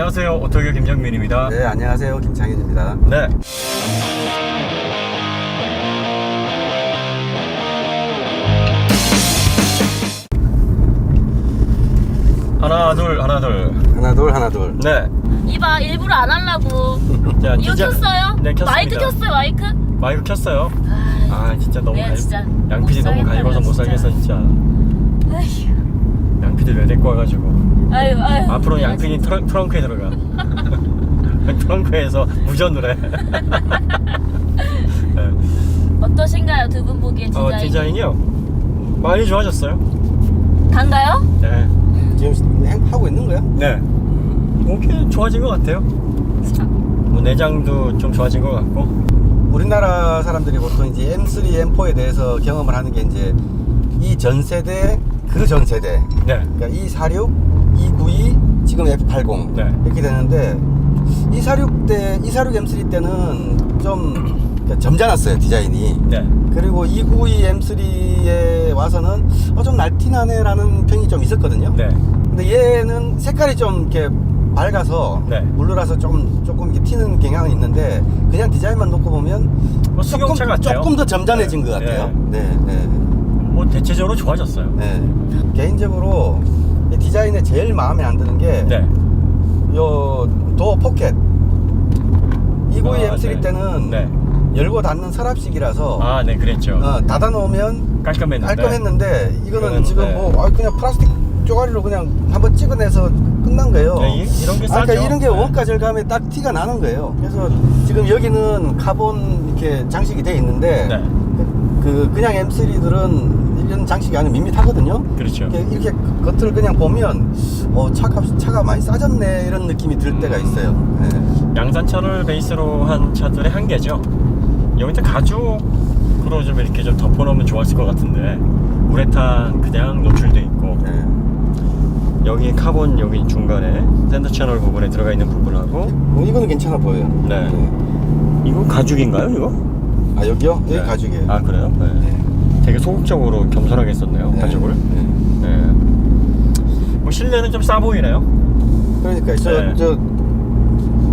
안녕하세요. 오토교 김정민입니다. 네, 안녕하세요. 김창현입니다. 네. 하나 둘 하나 둘. 하나 둘 하나 둘. 네. 이봐, 일부러 안 하려고. 자, 이거 켰어요? 네, 켰습니다. 마이크 켰어요, 마이크? 마이크 켰어요. 아, 진짜 너무 내가 진짜 양 PD 너무 못 갈궈서 못 살겠어 진짜. 아휴, 양 PD 왜 데리고 와가지고. 아유. 앞으로 양 PD 트렁크에 들어가. 트렁크에서 무전을 해. 네. 어떠신가요, 두 분 보기에 디자인? 디자인이요? 많이 좋아졌어요. 단가요? 네. 지금 하고 있는 거야? 네. 오케이, 좋아진 것 같아요. 뭐 내장도 좀 좋아진 것 같고. 우리나라 사람들이 보통 이제 M3, M4에 대해서 경험을 하는 게 이제 이 전 세대, 그 전 세대. 네. 그러니까 E46, E92, 지금 F80 네. 이렇게 되는데 E46 M3 때는 좀 점잖았어요, 디자인이. 네. 그리고 E92 M3에 와서는 좀 날티나네라는 평이 좀 있었거든요. 네. 근데 얘는 색깔이 좀 이렇게 밝아서 네. 물러라서 조금 이렇게 튀는 경향은 있는데 그냥 디자인만 놓고 보면 뭐 승용차 같아요. 조금 더 점잖해진 것 같아요. 네, 네. 뭐 대체적으로 좋아졌어요. 네. 개인적으로 이 디자인에 제일 마음에 안 드는 게 네. 요 도어 포켓. E92 M3 네. 때는 네. 열고 닫는 서랍식이라서 네, 그랬죠. 닫아놓으면 깔끔했는데 이거는 지금 네. 뭐 그냥 플라스틱 쪼가리로 그냥 한번 찍어내서 끝난 거예요. 네, 이런 게 싸죠. 그러니까 이런 게 네. 원가 절감에 딱 티가 나는 거예요. 그래서 지금 여기는 카본 이렇게 장식이 돼 있는데 네. 그냥 M3들은 이런 장식이 아니면 밋밋하거든요. 그렇죠. 이렇게 겉을 그냥 보면 차가 많이 싸졌네 이런 느낌이 들 때가 있어요. 네. 양산차를 베이스로 한 차들의 한계죠. 여기다 가죽으로 좀 이렇게 좀 덮어놓으면 좋았을 것 같은데 우레탄 그냥 노출돼 있고. 네. 여기 카본 여기 중간에 센터 채널 부분에 들어가 있는 부분하고 이거는 괜찮아 보여요. 네. 이거 가죽인가요 이거? 아 여기요? 여기 네. 가죽이에요. 아 그래요? 네. 네. 되게 소극적으로 겸손하게 썼네요. 네. 가죽을. 네. 네. 뭐 실내는 좀 싸 보이네요. 그러니까 네. 저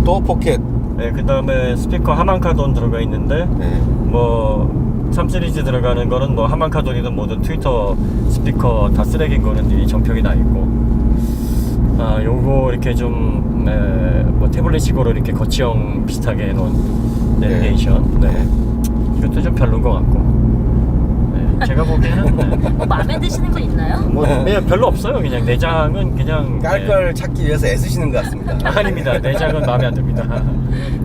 도어 포켓. 네. 그 다음에 스피커 하만카돈 들어가 있는데 네. 뭐 3시리즈 들어가는 거는 뭐 하만카돈이든 뭐든 트위터 스피커 다 쓰레기인 거는 이 정평이 나 있고. 요거 이렇게 좀, 뭐 태블릿식으로 이렇게 거치형 비슷하게 해놓은 내비게이션. 네. 이것도 좀 별로인 것 같고. 네. 제가 보기에는. 네. 뭐 마음에 드시는 거 있나요? 뭐, 그냥 별로 없어요. 그냥 내장은 그냥. 깔 걸 찾기 위해서 애쓰시는 것 같습니다. 아닙니다. 내장은 마음에 안 듭니다.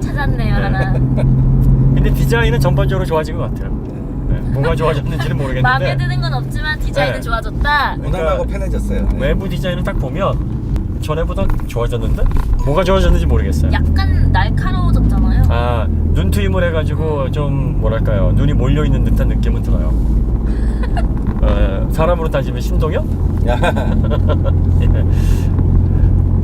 찾았네요, 네. 하나. 근데 디자인은 전반적으로 좋아진 것 같아요. 네. 뭐가 좋아졌는지는 모르겠는데. 마음에 드는 건 없지만 디자인은 네. 좋아졌다. 무난하고 편해졌어요. 네. 외부 디자인을 딱 보면 전에보다 좋아졌는데? 뭐가 좋아졌는지 모르겠어요. 약간 날카로워졌잖아요. 눈 트임을 해가지고 좀 뭐랄까요, 눈이 몰려있는 듯한 느낌은 들어요. 사람으로 따지면 신동엽? 예.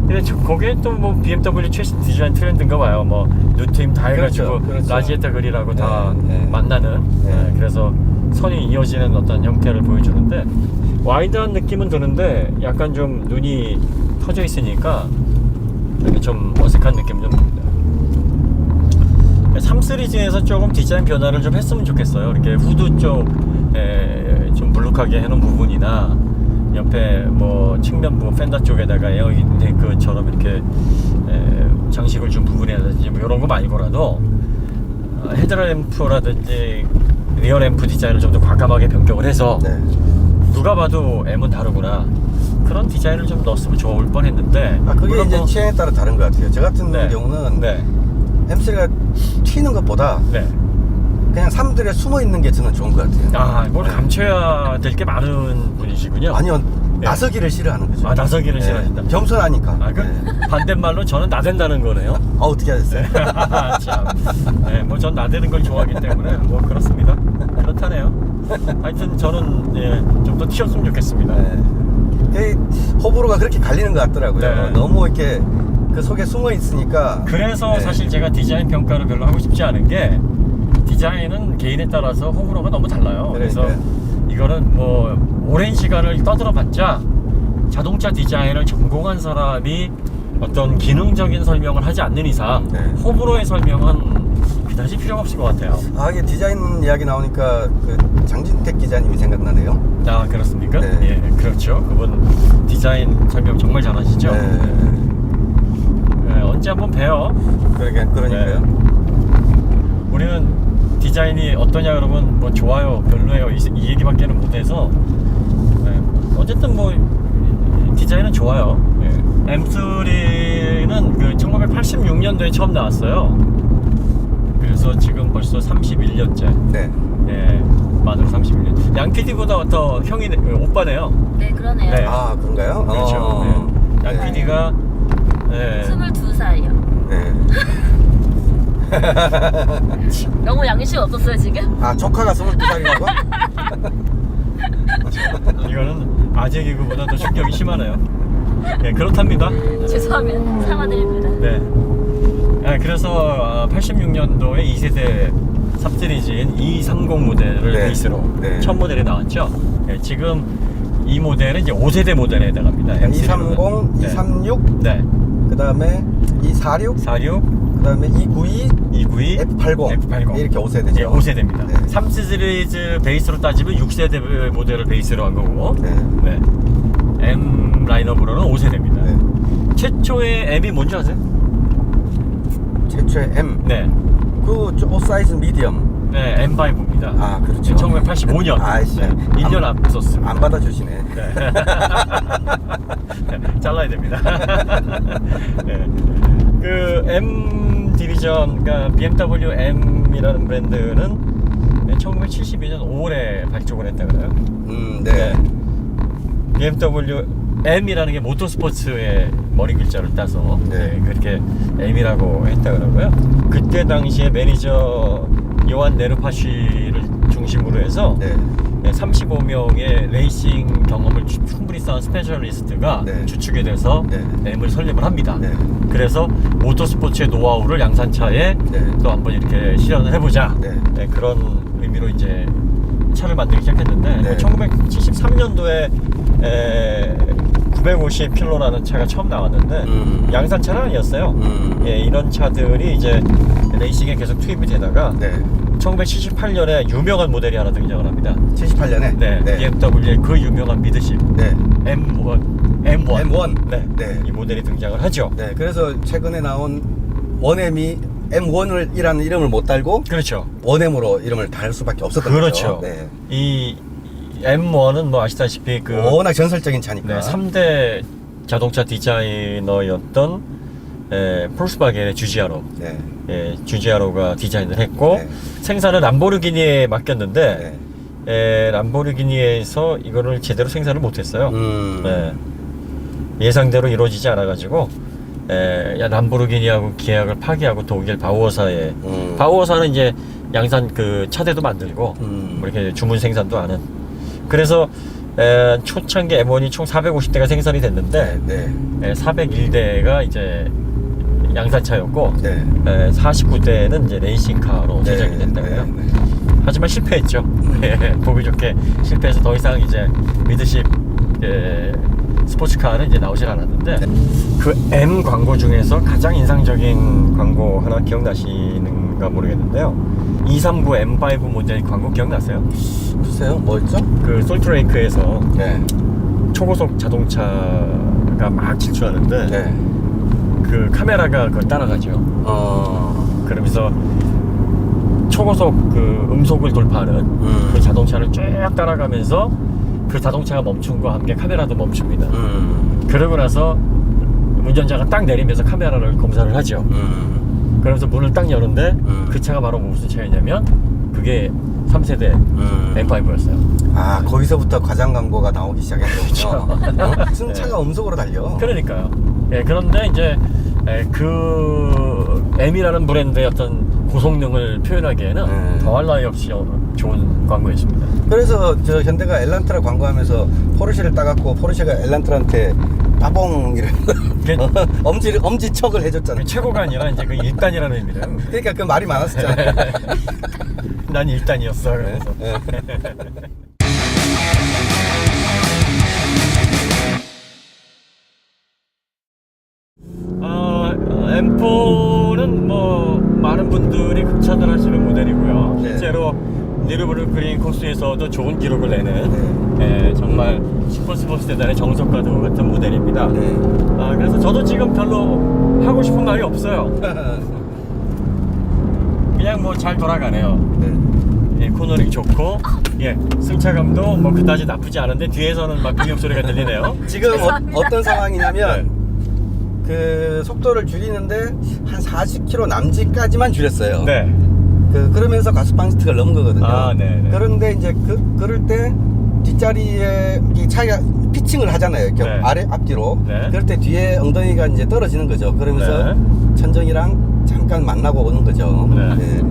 근데 거기에 또 뭐 BMW 최신 디자인 트렌드인가 봐요. 뭐 눈 트임 다 해가지고 그렇죠. 라지에타 그릴하고 다 네. 만나는. 네. 그래서 선이 이어지는 어떤 형태를 보여주는데 와이드한 느낌은 드는데 약간 좀 눈이 터져 있으니까 이렇게 좀 어색한 느낌 좀 듭니다. 3 시리즈에서 조금 디자인 변화를 좀 했으면 좋겠어요. 이렇게 후드 쪽 좀 블룩하게 해놓은 부분이나 옆에 뭐 측면부 펜더 쪽에다가 에어인테이크처럼 이렇게 장식을 준 부분이라든지 뭐 이런 거 말고라도 헤드램프라든지 리어램프 디자인을 좀 더 과감하게 변경을 해서 네. 누가 봐도 M은 다르구나 그런 디자인을 좀 넣었으면 좋을 뻔했는데 그게 물론 이제 뭐, 취향에 따라 다른 것 같아요. 저 같은 네. 경우는 네. M3가 튀는 것보다 네. 그냥 사람들에 숨어 있는 게 저는 좋은 것 같아요. 뭘 감춰야 될 게 많은 분이시군요. 아니요, 네. 나서기를 싫어하는 거죠. 나서기를 싫어하신다. 겸손하니까. 반대말로 저는 나댄다는 거네요. 어떻게 하셨어요? 참. 네, 뭐 전 나대는 걸 좋아하기 때문에 뭐 그렇습니다. 그렇다네요. 하여튼 저는 좀 더 튀었으면 좋겠습니다. 호불호가 그렇게 갈리는 것 같더라고요. 네. 너무 이렇게 그 속에 숨어 있으니까. 그래서 네. 사실 제가 디자인 평가를 별로 하고 싶지 않은 게 디자인은 개인에 따라서 호불호가 너무 달라요. 그래서 이거는 뭐 오랜 시간을 떠들어봤자 자동차 디자인을 전공한 사람이 어떤 기능적인 설명을 하지 않는 이상 네. 호불호의 설명은 그다지 필요가 없을 것 같아요. 아, 이게 디자인 이야기 나오니까 그 장진택 기자님이 생각나네요. 아, 그렇습니까? 네. 예, 그렇죠. 그분 디자인 설명 정말 잘하시죠? 네. 예, 언제 한번 봬요. 그러니까요. 우리는 디자인이 어떠냐 그러면 뭐 좋아요, 별로예요 이 얘기밖에는 못해서 어쨌든 뭐 디자인은 좋아요. M3는 그 1986년도에 처음 나왔어요. 그래서 지금 벌써 31년째. 네. 예, 만으로 31년. 양 PD보다 더 형이 오빠네요. 네, 그러네요. 네. 아, 그런가요? 그렇죠. 양 네. PD가 22살이요. 네. 너무 양심 없었어요, 지금? 아, 조카가 22살이라고? 이거는 아재 개그보다 더 충격이 심하네요. 예, 그렇답니다. 죄송하면 사과드립니다. 네. 그래서 86년도에 2세대 3시리즈인 230 모델을 네. 베이스로 네. 첫 모델이 나왔죠. 지금 이 모델은 이제 5세대 모델에 해당합니다. M3 는. 230, 236, 네. 그 다음에 246, 46, 그 다음에 292, 292, F80. F80. 이렇게 5세대죠. 예, 5세대입니다. 네. 3시리즈 베이스로 따지면 6세대 모델을 베이스로 한 거고, 네. 네. M 라인업으로는 5세대입니다. 네. 최초의 M이 뭔지 아세요? 최초의 M. 네. 그 옷 사이즈 미디엄. 네, M5입니다. 아, 그렇죠. 1985년. 아이씨. 네, 1년 앞섰습니다. 안 받아주시네. 네. 잘라야 됩니다. 네. 그 M 디비전, 그러니까 BMW M이라는 브랜드는 1972년 5월에 발족을 했다 그래요. 네. BMW M이라는 게 모터스포츠의 머리 글자를 따서 네. 그렇게 M이라고 했다 그러고요. 그때 당시에 매니저 요한 네르파쉬를 중심으로 해서 네. 35명의 레이싱 경험을 충분히 쌓은 스페셜리스트가 네. 주축이 돼서 네. M을 설립을 합니다. 네. 그래서 모터스포츠의 노하우를 양산차에 네. 또 한번 이렇게 실현을 해보자. 네. 그런 의미로 이제 차를 만들기 시작했는데 네. 1973년도에 950 필로라는 차가 처음 나왔는데 양산차는 아니었어요. 이런 차들이 이제 레이싱에 계속 투입이 되다가 네. 1978년에 유명한 모델이 하나 등장을 합니다. 78년에. 네, BMW의 그 유명한 미드십 네. M1. M1. 네, 네. 이 모델이 등장을 하죠. 네. 그래서 최근에 나온 1M이 M1이라는 이름을 못 달고 그렇죠. 1M으로 이름을 달 수밖에 없었던 그렇죠. 거죠. 네. 이 M1은 뭐 아시다시피 그 워낙 전설적인 차니까. 네, 3대 자동차 디자이너였던 폴kswagen의 주지아로, 네. 주지아로가 디자인을 했고 네. 생산을 람보르기니에 맡겼는데 람보르기니에서 이거를 제대로 생산을 못했어요. 네. 예상대로 이루어지지 않아가지고 람보르기니하고 계약을 파기하고 독일 바우어사에 바우어사는 이제 양산 그 차대도 만들고 뭐 이렇게 주문 생산도 하는. 그래서 초창기 M1이 총 450대가 생산이 됐는데 네. 401대가 이제 양산차였고 네. 49대는 이제 레이싱카로 네. 제작이 됐다고요. 네. 하지만 실패했죠. 보기 좋게 실패해서 더 이상 이제 미드십 스포츠카는 이제 나오질 않았는데 그 M 광고 중에서 가장 인상적인 광고 하나 기억나시는가 모르겠는데요. 239 M5 모델 광고 기억나세요? 글쎄요, 뭐였죠? 그 솔트레이크에서 네. 초고속 자동차가 막 질주하는데 네. 그 카메라가 그걸 따라가죠. 그러면서 초고속 그 음속을 돌파하는 그 자동차를 쭉 따라가면서 그 자동차가 멈춘과 함께 카메라도 멈춥니다. 그러고 나서 운전자가 딱 내리면서 카메라를 검사를 하죠. 그러면서 문을 딱 여는데 그 차가 바로 무슨 차였냐면 그게 3세대 M5였어요. 아, 거기서부터 과장 광고가 나오기 시작했군요. 무슨 차가 음속으로 달려. 그러니까요. 그런데 이제 그 M이라는 브랜드의 어떤 고성능을 표현하기에는 더할 나위 없이 좋은 광고였습니다. 그래서 저 현대가 엘란트라 광고하면서 포르쉐를 따갖고 포르쉐가 엘란트라한테 따봉 이런 엄지척을 해줬잖아요. 최고가 아니라 이제 그 1단이라는 의미래요. 그러니까 그 말이 많았었잖아요. 난 1단이었어. 그래서. 분들이 극찬을 하시는 모델이고요. 네. 실제로 니르부르크링 코스에서도 좋은 기록을 내는 정말 슈퍼스포츠 대단의 정석과도 같은 모델입니다. 네. 그래서 저도 지금 별로 하고 싶은 말이 없어요. 그냥 뭐 잘 돌아가네요. 네. 코너링 좋고, 승차감도 뭐 그다지 나쁘지 않은데 뒤에서는 막 비명 소리가 들리네요. 지금 죄송합니다. 어떤 상황이냐면 그 속도를 줄이는데 한 40km 남짓까지만 줄였어요. 네. 그러면서 가속방 스틱을 넘은 거거든요. 네네. 그런데 이제 그럴 때 뒷자리에 이 차가 피칭을 하잖아요. 이렇게 네. 아래 앞뒤로. 네. 그럴 때 뒤에 엉덩이가 이제 떨어지는 거죠. 그러면서 네. 천정이랑 잠깐 만나고 오는 거죠. 네.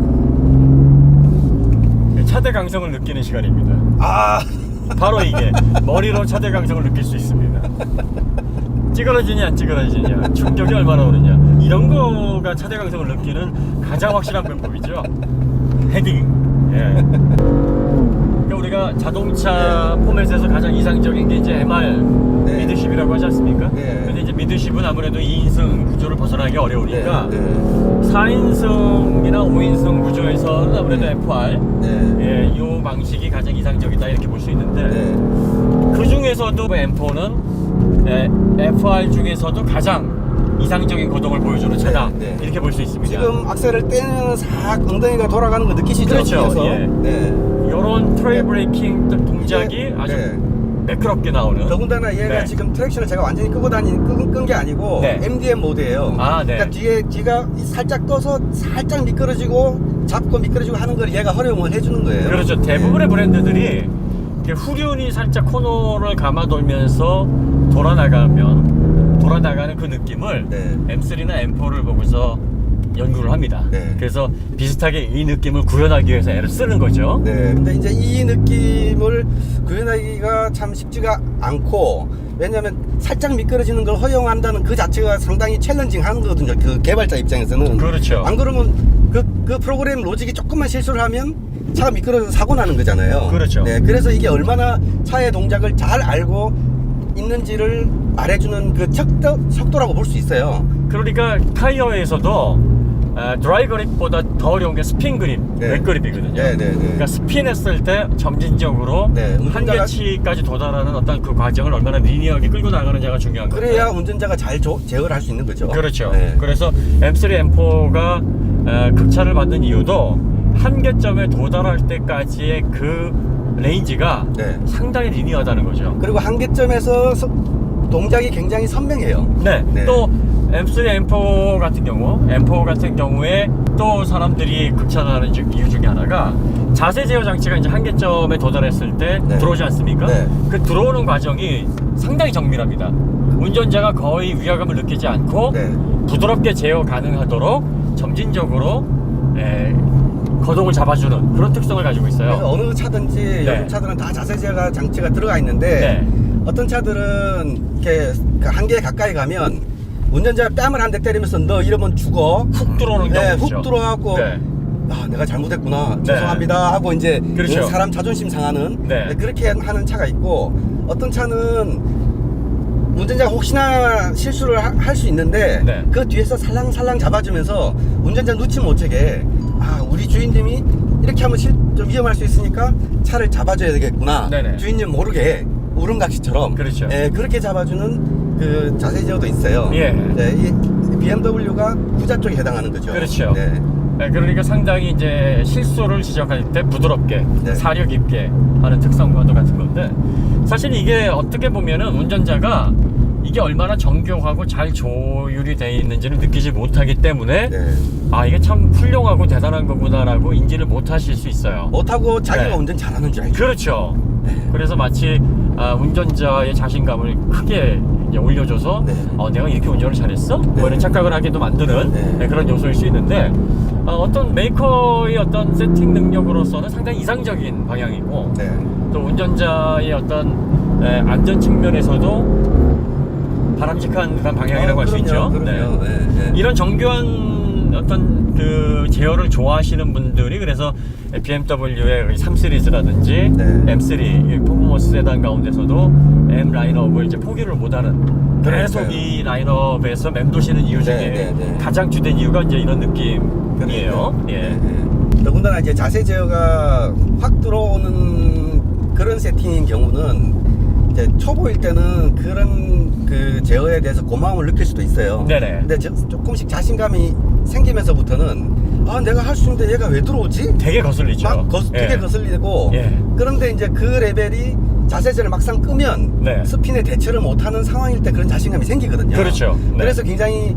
차대 강성을 느끼는 시간입니다. 아, 바로 이게 머리로 차대 강성을 느낄 수 있습니다. 찌그러지냐 안 찌그러지냐, 충격이 얼마나 오느냐, 이런 거가 차대 강성을 느끼는 가장 확실한 방법이죠. 헤딩. 그러니까 우리가 자동차 포맷에서 가장 이상적인 게 이제 MR 네. 미드십이라고 하지 않습니까? 네. 근데 이제 미드십은 아무래도 2인승 구조를 벗어나기 어려우니까 네. 4인승이나 5인승 구조에서는 아무래도 FR 네. 이 방식이 가장 이상적이다 이렇게 볼 수 있는데 네. 그 중에서도 M4는 FR 중에서도 가장 이상적인 거동을 보여주는 차다 네. 이렇게 볼 수 있습니다. 지금 악셀을 떼면 싹 엉덩이가 돌아가는 거 느끼시죠? 그렇죠. 뒤에서? 예. 네. 이런 트레일 브레이킹 동작이 이게, 아주 네. 매끄럽게 나오는. 더군다나 얘가 네. 지금 트랙션을 제가 완전히 끈 게 아니고 네. MDM 모드예요. 네. 그러니까 뒤가 살짝 떠서 살짝 미끄러지고 잡고 미끄러지고 하는 걸 얘가 활용을 해주는 거예요. 그렇죠. 대부분의 브랜드들이 이렇게 후륜이 살짝 코너를 감아 돌면서 돌아나가는 그 느낌을 네. M3나 M4를 보고서 연구를 합니다. 네. 그래서 비슷하게 이 느낌을 구현하기 위해서 애를 쓰는 거죠. 네. 근데 이제 이 느낌을 구현하기가 참 쉽지가 않고, 왜냐하면 살짝 미끄러지는 걸 허용한다는 그 자체가 상당히 챌린징한 거거든요. 그 개발자 입장에서는. 그렇죠. 안 그러면 그 프로그램 로직이 조금만 실수를 하면 차가 미끄러져서 사고 나는 거잖아요. 그렇죠. 네. 그래서 이게 얼마나 차의 동작을 잘 알고 있는지를 말해주는 그 속도라고 볼 수 있어요. 그러니까 타이어에서도 드라이 그립보다 더 어려운 게 스핀 그립, 네. 웹 그립이거든요. 네, 네, 네. 그러니까 스핀했을 때 점진적으로 네, 운전자가- 한계치까지 도달하는 어떤 그 과정을 얼마나 리니어하게 끌고 나가느냐가 중요한 거예요. 그래야 운전자가 잘 제어를 할 수 있는 거죠. 그렇죠. 네. 그래서 M3, M4가 극찬을 받는 이유도 한계점에 도달할 때까지의 그 레인지가 네. 상당히 리니어하다는 거죠. 그리고 한계점에서 동작이 굉장히 선명해요. 네. 네. 또 M3, M4 같은 경우에 또 사람들이 극찬하는 이유 중에 하나가 자세 제어 장치가 이제 한계점에 도달했을 때 네. 들어오지 않습니까? 네. 그 들어오는 과정이 상당히 정밀합니다. 운전자가 거의 위화감을 느끼지 않고 네. 부드럽게 제어 가능하도록 점진적으로 거동을 잡아주는 그런 특성을 가지고 있어요. 그래서 어느 차든지 네. 요즘 차들은 다 자세 제어 장치가 들어가 있는데 네. 어떤 차들은 이렇게 그 한계에 가까이 가면 운전자가 뺨을 한 대 때리면서 너 이러면 죽어. 훅 들어오는 네, 경우 있죠. 훅 들어와갖고 네. 아, 내가 잘못했구나. 네. 죄송합니다. 하고 이제 그렇죠. 사람 자존심 상하는 네. 그렇게 하는 차가 있고, 어떤 차는 운전자가 혹시나 실수를 할 수 있는데 네. 그 뒤에서 살랑살랑 잡아주면서 운전자 눈치 못 채게, 아, 우리 주인님이 이렇게 하면 좀 위험할 수 있으니까 차를 잡아줘야 되겠구나. 네네. 주인님 모르게 우렁각시처럼 그렇죠. 그렇게 잡아주는 그 자세 제어도 있어요. 예. 네, 이 BMW가 후자 쪽에 해당하는 거죠. 그렇죠. 네. 네, 그러니까 상당히 이제 실수를 지적할 때 부드럽게 네. 사력 있게 하는 특성과도 같은 건데, 사실 이게 어떻게 보면은 운전자가 이게 얼마나 정교하고 잘 조율이 되어 있는지를 느끼지 못하기 때문에 네. 아, 이게 참 훌륭하고 대단한 거구나라고 인지를 못하실 수 있어요. 못하고 자기가 네. 운전 잘하는 줄 알죠. 그렇죠. 그래서 마치 운전자의 자신감을 크게 이제 올려줘서 네. 내가 이렇게 운전을 잘했어? 네. 뭐 이런 착각을 하게도 만드는 네. 그런 요소일 수 있는데, 어떤 메이커의 어떤 세팅 능력으로서는 상당히 이상적인 방향이고, 네. 또 운전자의 어떤 안전 측면에서도 바람직한 그런 방향이라고 할 수 있죠. 그럼요. 네. 네. 이런 정교한 어떤 그 제어를 좋아하시는 분들이 그래서 BMW의 3 시리즈라든지 네. M3 이 퍼포먼스 세단 가운데서도 M 라인업을 이제 포기를 못하는 계속 그러니까요. 이 라인업에서 맴도시는 이유 중에 네, 네, 네. 가장 주된 이유가 이제 이런 느낌이에요. 예. 네, 네. 더군다나 이제 자세 제어가 확 들어오는 그런 세팅인 경우는 이제 초보일 때는 그런 그 제어에 대해서 고마움을 느낄 수도 있어요. 네네. 근데 조금씩 자신감이 생기면서부터는 아 내가 할 수 있는데 얘가 왜 들어오지? 되게 거슬리죠. 막 되게 예. 거슬리고 예. 그런데 이제 그 레벨이 자세제를 막상 끄면 네. 스핀에 대처를 못하는 상황일 때 그런 자신감이 생기거든요. 그렇죠. 네. 그래서 굉장히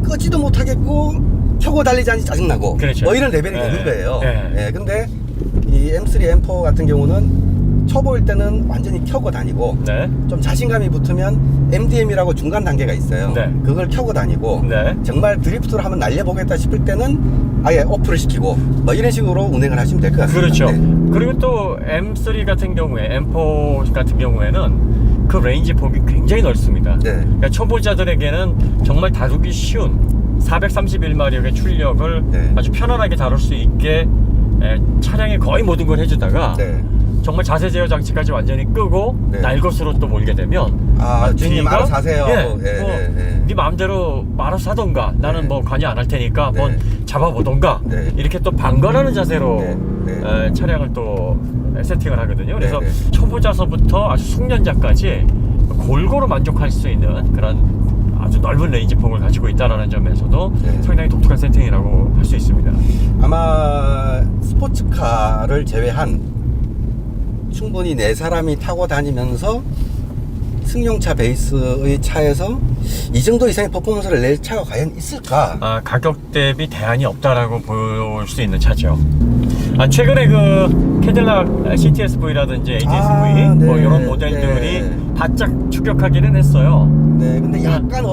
끄지도 못하겠고 켜고 달리지 않지 짜증나고 그렇죠. 뭐 이런 레벨이 네. 되는 거예요. 네. 예, 근데 이 M3, M4 같은 경우는 초보일 때는 완전히 켜고 다니고 네. 좀 자신감이 붙으면 MDM이라고 중간 단계가 있어요. 네. 그걸 켜고 다니고 네. 정말 드리프트를 한번 날려보겠다 싶을 때는 아예 오프를 시키고 뭐 이런 식으로 운행을 하시면 될 것 같습니다. 그렇죠. 네. 그리고 또 M3 같은 경우에 M4 같은 경우에는 그 레인지 폭이 굉장히 넓습니다. 네. 그러니까 초보자들에게는 정말 다루기 쉬운 431마력의 출력을 네. 아주 편안하게 다룰 수 있게 차량의 거의 모든 걸 해주다가 네. 정말 자세 제어 장치까지 완전히 끄고 네. 날것으로 또 몰게 되면 주인님 뒤가, 알아서 하세요. 예, 예, 뭐, 예, 예. 네 마음대로 알아서 하던가 나는 네. 뭐 관여 안 할 테니까 한번 네. 잡아보던가 네. 이렇게 또 방관하는 자세로 네. 네. 차량을 또 세팅을 하거든요. 그래서 네, 네. 초보자서부터 아주 숙련자까지 골고루 만족할 수 있는 그런 아주 넓은 레인지 폭을 가지고 있다는 점에서도 네. 상당히 독특한 세팅이라고 할 수 있습니다. 아마 스포츠카를 제외한 충분히 네 사람이 타고 다니면서 승용차 베이스의 차에서 이 정도 이상의 퍼포먼스를 낼 차가 과연 있을까? 가격 대비 대안이 없다라고 볼 수 있는 차죠. 최근에 그 캐딜락 CTS-V라든지 ATS-V 네. 뭐 이런 모델들이 네. 바짝 추격하기는 했어요. 네, 근데 약간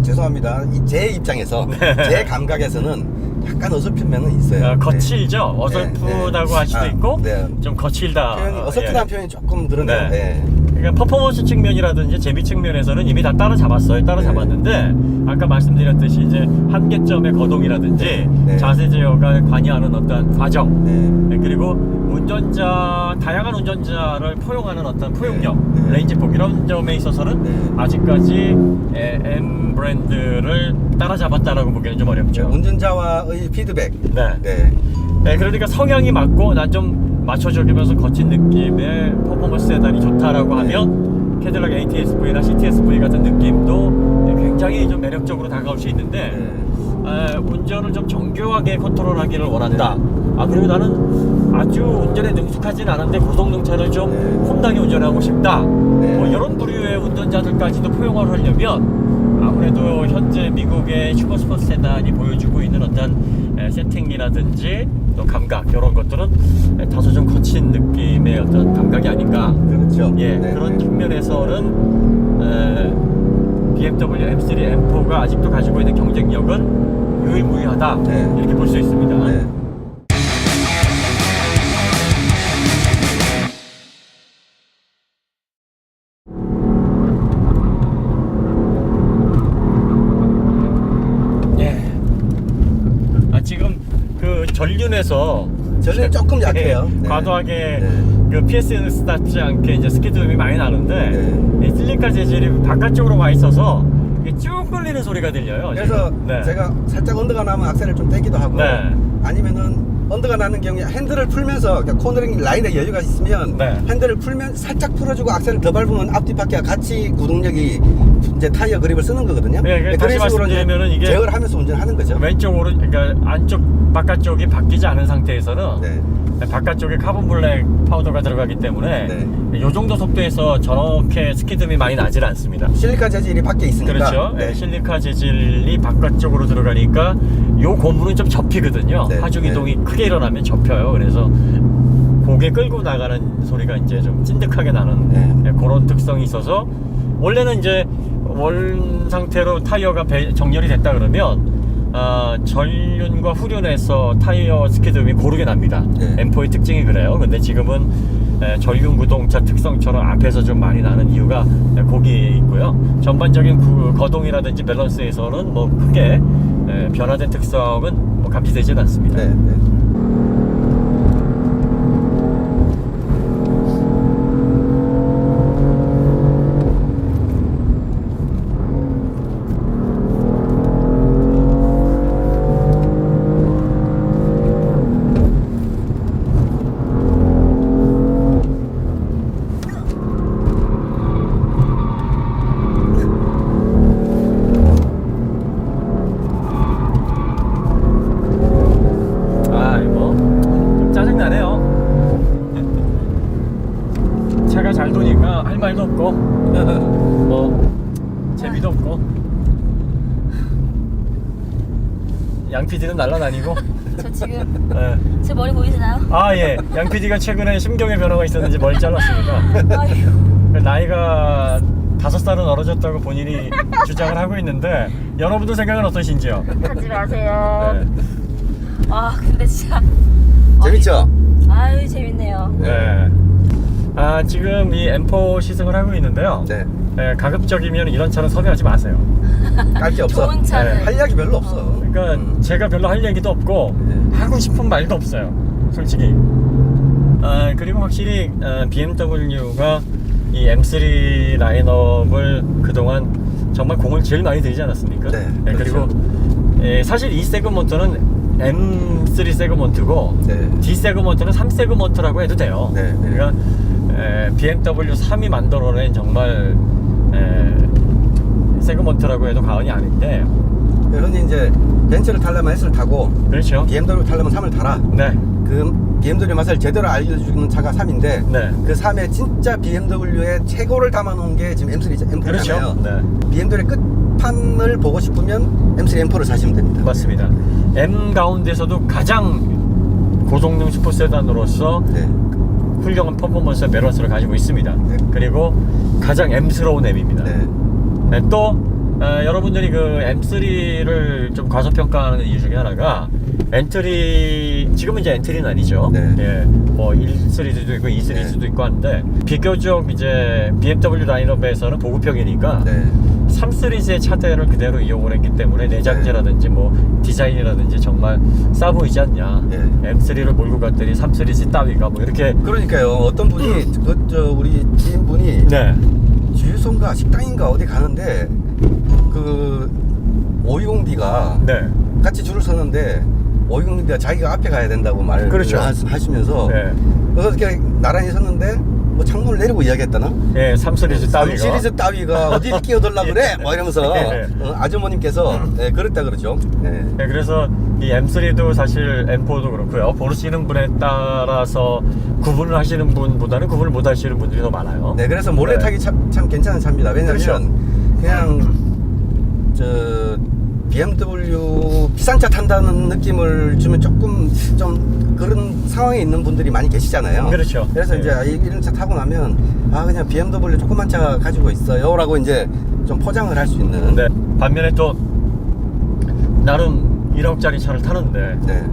죄송합니다. 제 입장에서 네. 제 감각에서는 약간 어설픈 면은 있어요. 거칠죠. 어설프다고 할 수도 있고 네. 좀 거칠다. 표현이 어설프다는 표현이 조금 그러네요. 네. 네. 그러니까 퍼포먼스 측면이라든지 재미 측면에서는 이미 다 따라잡았어요. 따라잡았는데 아까 말씀드렸듯이 이제 한계점의 거동이라든지 네. 자세 제어가 관여하는 어떤 과정 네. 그리고 다양한 운전자를 포용하는 어떤 포용력, 네. 레인지폭 이런 점에 있어서는 네. 아직까지 M 브랜드를 따라잡았다라고 보기는 좀 어렵죠. 운전자와의 피드백. 네. 네. 네, 그러니까 성향이 맞고 난 좀 맞춰주면서 거친 느낌의 퍼포먼스 세단이 좋다라고 네. 하면 캐딜락 ATS-V나 CTS-V 같은 느낌도 굉장히 좀 매력적으로 다가올 수 있는데 네. 운전을 좀 정교하게 컨트롤하기를 원한다. 네. 그리고 나는 아주 운전에 능숙하진 않은데 고성능차를 좀 네. 홈당에 운전하고 싶다. 네. 뭐 이런 부류의 운전자들까지도 포용을 하려면 아무래도 현재 미국의 슈퍼스포츠 세단이 보여주고 있는 어떤 세팅이라든지 또 감각 이런 것들은 다소 좀 거친 느낌의 어떤 감각이 아닌가. 그렇죠. 예, 네. 그런 측면에서는 BMW M3, M4가 아직도 가지고 있는 경쟁력은 유일무이하다. 네. 이렇게 볼 수 있습니다. 네. 지금 그 전륜에서 조금 약해요. 네. 과도하게 네. 그 PS스답지 않게 이제 스키드음이 많이 나는데 네. 이 실리카 재질이 바깥쪽으로 와 있어서 이게 쭉 끌리는 소리가 들려요. 그래서 지금. 네. 제가 살짝 언더가 나면 악셀을 좀 떼기도 하고 네. 아니면은 언더가 나는 경우에 핸들을 풀면서 그러니까 코너링 라인에 여유가 있으면 네. 핸들을 풀면 살짝 풀어주고 악셀을 더 밟으면 앞뒤 바퀴와 같이 구동력이 이제 타이어 그립을 쓰는 거거든요. 네, 그런 다시 식으로 이제 말씀드리면은 이게 제어를 하면서 운전하는 거죠. 왼쪽 오른 그러니까 안쪽 바깥쪽이 바뀌지 않은 상태에서는 네. 바깥쪽에 카본 블랙 파우더가 들어가기 때문에 네. 이 정도 속도에서 저렇게 스키드음이 많이 나질 않습니다. 실리카 재질이 밖에 있으니까. 그렇죠. 네. 실리카 재질이 바깥쪽으로 들어가니까 요 고무는 좀 접히거든요. 네. 하중 네. 이동이 크게 일어나면 접혀요. 그래서 고개 끌고 나가는 소리가 이제 좀 찐득하게 나는 네. 그런 특성이 있어서 원래는 이제 원 상태로 타이어가 정렬이 됐다 그러면 전륜과 후륜에서 타이어 스키드음이 고르게 납니다. 네. M4의 특징이 그래요. 근데 지금은 전륜 구동차 특성처럼 앞에서 좀 많이 나는 이유가 거기에 있고요. 전반적인 거동이라든지 밸런스에서는 뭐 크게 변화된 특성은 뭐 감지되지는 않습니다. 네, 네. 아, 이거 좀 짜증나네요. 차가 잘 도니까 할 말도 없고 뭐 재미도 없고 양 PD는 날라다니고. 저 지금 예. 제 머리 보이시나요? 아, 예. 양 PD가 최근에 심경의 변화가 있었는지 머리 잘랐습니다. 아휴. 나이가 5살은 어려졌다고 본인이 주장을 하고 있는데 여러분들 생각은 어떠신지요? 하지 마세요. 네. 아 근데 진짜 재밌죠? 아유 재밌네요. 네. 아, 지금 이 M4 시승을 하고 있는데요. 네. 가급적이면 이런 차는 섭외하지 마세요. 깔 게 없어. 좋은 차를. 네. 할 이야기 별로 없어. 그러니까 제가 별로 할 얘기도 없고 네. 하고 싶은 말도 없어요, 솔직히. 아, 그리고 확실히 BMW가 이 M3 라인업을 그동안 정말 공을 제일 많이 들이지 않았습니까? 네, 그리고 그렇죠. 사실 이 세그먼트는 M3 세그먼트고 네. D 세그먼트는 3 세그먼트라고 해도 돼요. 네, 네. 그러니까 BMW 3이 만들어낸 정말 세그먼트라고 해도 과언이 아닌데. 흔히 이제 벤츠를 타려면 S를 타고 그렇죠. BMW 타려면 3을 타라. 네. 그 BMW 맛을 제대로 알려주는 차가 3인데 네. 그 3에 진짜 BMW의 최고를 담아놓은 게 지금 M3잖아요. 그렇죠. 네. BMW의 끝판을 보고 싶으면 M3 M4를 사시면 됩니다. 맞습니다. M 가운데서도 가장 고성능 슈퍼세단으로서 네. 훌륭한 퍼포먼스와 매너스를 가지고 있습니다. 네. 그리고 가장 M스러운 M입니다. 네. 네, 또 여러분들이 그 M3를 좀 과소평가하는 이유 중에 하나가 엔트리, 지금은 이제 엔트리는 아니죠. 네. 예, 뭐 1시리즈도 있고 2시리즈도 네. 있고 한데 비교적 이제 BMW 라인업에서는 보급형이니까 네. 3시리즈의 차대를 그대로 이용을 했기 때문에 내장재라든지 뭐 디자인이라든지 정말 싸 보이지 않냐. 네. M3를 몰고 갔더니 3시리즈 따위가 뭐 이렇게. 그러니까요. 어떤 분이 우리 지인분이 네. 주유소인가 식당인가 어디 가는데 그 520D가 네. 같이 줄을 서는데 520D가 자기가 앞에 가야 된다고 말을 그렇죠. 하시면서 네. 그래서 이렇게 나란히 섰는데 뭐 창문을 내리고 이야기했다나? 예, 3시리즈 따위가. 3시리즈 따위가 어디를 끼어들라 그래? 뭐 이러면서 네. 아주머님께서 네, 그랬다 그러죠. 네. 네, 그래서 이 M3도 사실 M4도 그렇고요. 모르시는 분에 따라서 구분을 하시는 분보다는 구분을 못 하시는 분들이 더 많아요. 네, 그래서 몰래 네. 타기 참 괜찮은 차입니다. 왜냐면 그렇죠. 그냥 BMW 비싼 차 탄다는 느낌을 주면 조금 좀 그런 상황에 있는 분들이 많이 계시잖아요. 그렇죠. 그래서 네. 이제 이런 차 타고 나면 그냥 BMW 조그만 차 가지고 있어요라고 이제 좀 포장을 할 수 있는. 네. 반면에 또 나름 1억짜리 차를 타는데 네.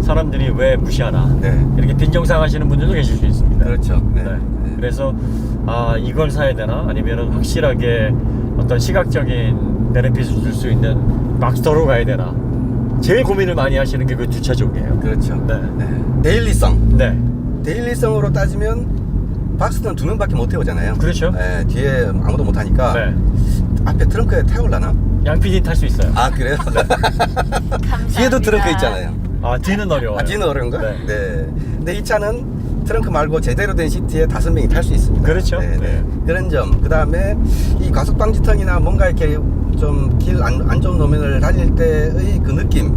사람들이 왜 무시하나. 네. 이렇게 빈정상하시는 분들도 계실 수 있습니다. 그렇죠. 네. 네. 네. 그래서 이걸 사야 되나? 아니면은 확실하게 어떤 시각적인 베네핏을 줄 수 있는 막스터로 가야 되나? 제일 고민을 많이 하시는 게 그 두 차 종이에요. 그렇죠. 네. 네. 데일리성. 네. 데일리성으로 따지면 박스는 2명밖에 못 태우잖아요. 그렇죠. 네, 뒤에 아무도 못 타니까 네. 앞에 트렁크에 태울라나? 양 PD 탈 수 있어요. 아 그래요? 감사합니다. 뒤에도 트렁크 있잖아요. 뒤는 어려워요. 뒤는 어려운가? 네. 네. 근데 이 차는 트렁크 말고 제대로 된 시트에 5명이 탈 수 있습니다. 그렇죠. 네, 네. 네. 그런 점. 그 다음에 이 과속 방지턱이나 뭔가 이렇게 좀 길 안 좋은 노면을 달릴 때의 그 느낌.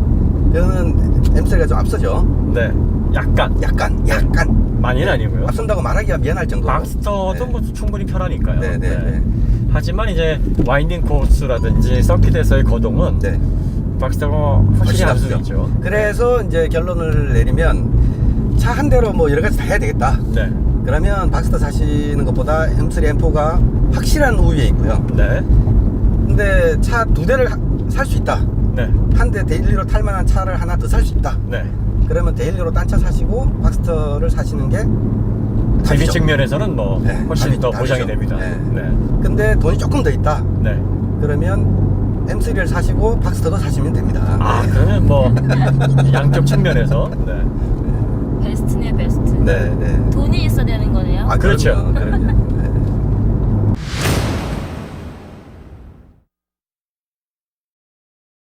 그거는 M3가 좀 앞서죠. 네. 약간 약간. 많이는 아니고요. 앞선다고 말하기가 미안할 정도로. 막스터도 네. 뭐 충분히 편하니까요. 네, 네, 네. 하지만 이제 와인딩 코스라든지 서킷에서의 거동은 네. 박스터가 확실히 앞서고 있죠. 그래서 이제 결론을 내리면 차 한 대로 뭐 여러 가지 다 해야 되겠다. 네. 그러면 박스터 사시는 것보다 M3, M4가 확실한 우위에 있고요. 네. 근데 차 2대를 살 수 있다. 네. 한 대 데일리로 탈 만한 차를 하나 더 살 수 있다. 네. 그러면 데일리로 딴 차 사시고 박스터를 사시는 게 재미 답이죠. 측면에서는 뭐 네, 훨씬 더 답이죠. 보장이 됩니다. 네. 네. 근데 돈이 조금 더 있다. 네. 그러면 M3를 사시고 박스터도 사시면 됩니다. 아 그러면 뭐 양쪽 측면에서 네. 베스트네 베스트. 네, 네. 돈이 있어야 되는 거네요. 아, 그렇죠. 그럼요.